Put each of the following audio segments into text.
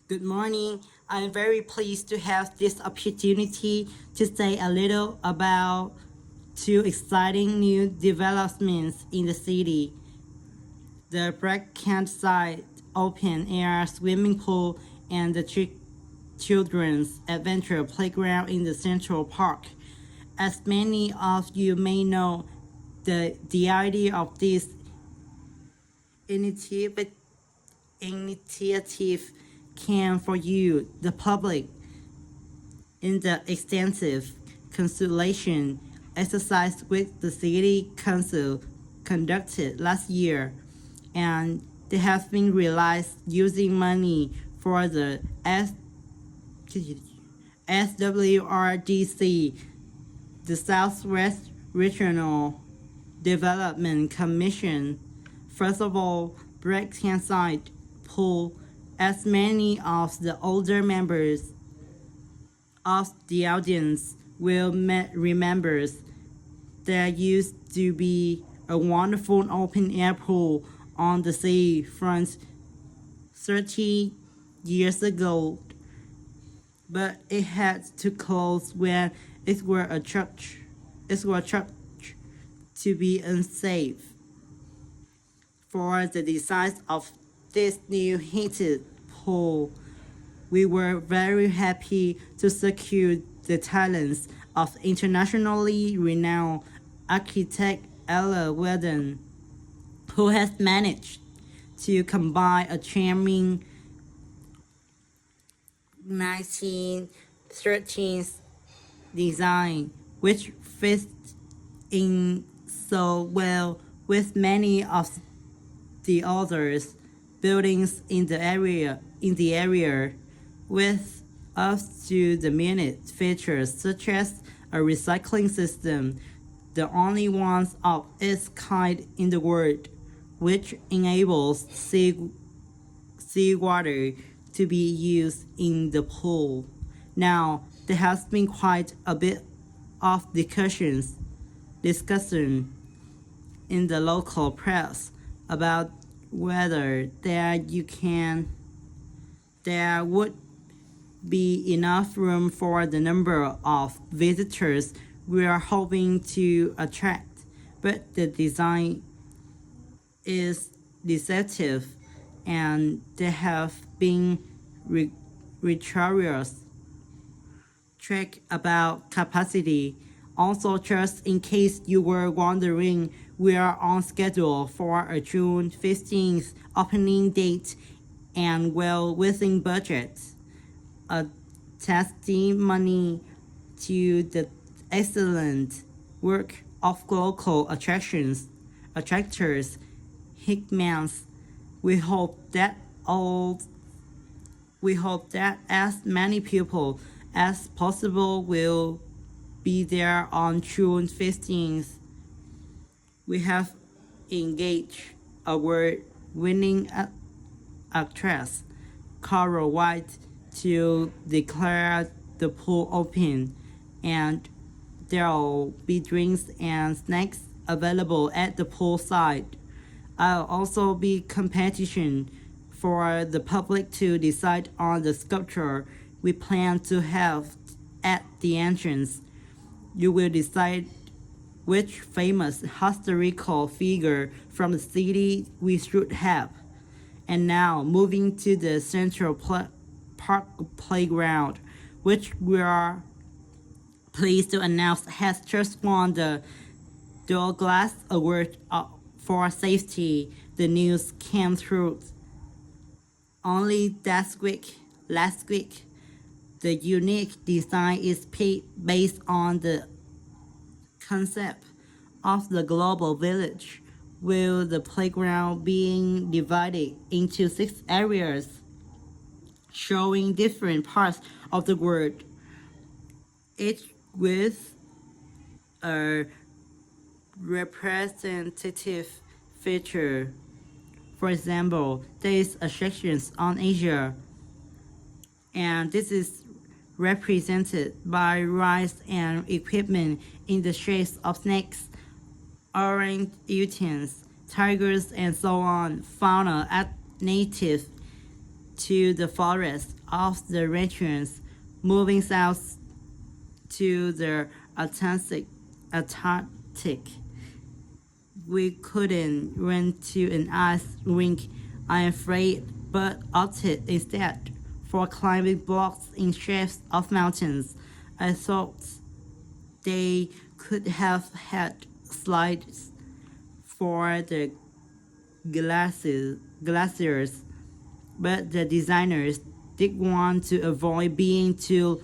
Good morning. I'm very pleased to have this opportunity to say a little about two exciting new developments in the city. The Black Campsite open air swimming pool and the children's adventure playground in the Central Park. As many of you may know, the idea of this initiative initiative came for you, the public, in the extensive consultation exercise with the city council conducted last year, and they have been realized using money for the SWRDC, the Southwest Regional Development Commission. First of all, Black Campsite Pool, as many of the older members of the audience will remember, there used to be a wonderful open-air pool on the sea front 30 years ago, but it had to close when it was a church to be unsafe. For the design of this new heated pool, we were very happy to secure the talents of internationally renowned architect Ella Weldon, who has managed to combine a charming 1913 design, which fits in so well with many of the other buildings in the area, with up to the minute features such as a recycling system, the only one of its kind in the world, which enables seawater to be used in the pool. Now, there has been quite a bit of discussion in the local press about whether there would be enough room for the number of visitors we are hoping to attract, but the design is deceptive and there have been rigorous check about capacity. Also, just in case you were wondering, we are on schedule for a June 15th opening date and well within budget, a testimony to the excellent work of local attractors Hickmans. We hope that as many people as possible will be there on June 15th. We have engaged award-winning actress Carol White to declare the pool open, and there'll be drinks and snacks available at the pool side. I'll also be competition for the public to decide on the sculpture we plan to have at the entrance. You will decide which famous historical figure from the city we should have. And now, moving to the Central Park Playground, which we are pleased to announce has just won the Douglas Award for Safety. The news came through only last week. The unique design is based on the concept of the global village, with the playground being divided into 6 areas, showing different parts of the world, each with a representative feature. For example, there is a section on Asia, and this is represented by rice and equipment in the shapes of snakes, orangutans, tigers, and so on. Fauna at native to the forest of the regions, moving south to the Atlantic. We couldn't run to an ice rink, I'm afraid, but opted instead for climbing blocks in shapes of mountains. I thought they could have had slides for the glaciers, but the designers did want to avoid being too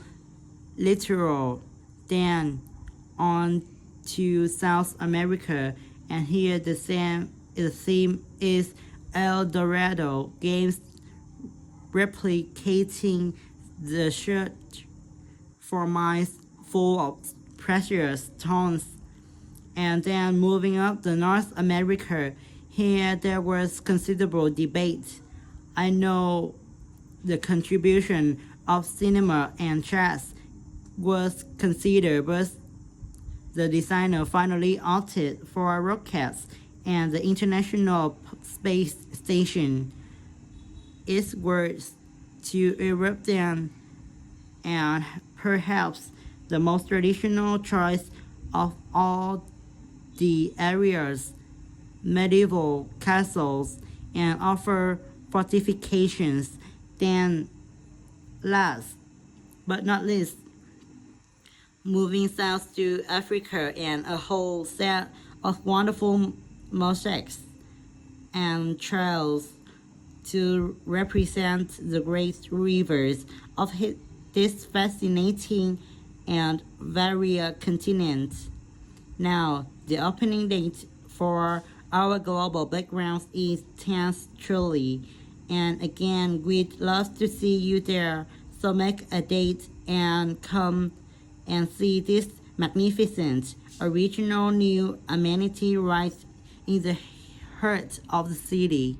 literal. Then on to South America, and here the theme is El Dorado, games replicating the search for mines full of precious stones. And then moving up to North America, here there was considerable debate. I know the contribution of cinema and chess was considered, but the designer finally opted for rockets and the International Space Station. Its words to European and perhaps the most traditional choice of all the area's medieval castles and offer fortifications. Then last but not least, moving south to Africa and a whole set of wonderful mosaics and trails to represent the great rivers of this fascinating and varied continent. Now, the opening date for our global backgrounds is 10th truly, and again, we'd love to see you there. So make a date and come and see this magnificent original new amenity right in the heart of the city.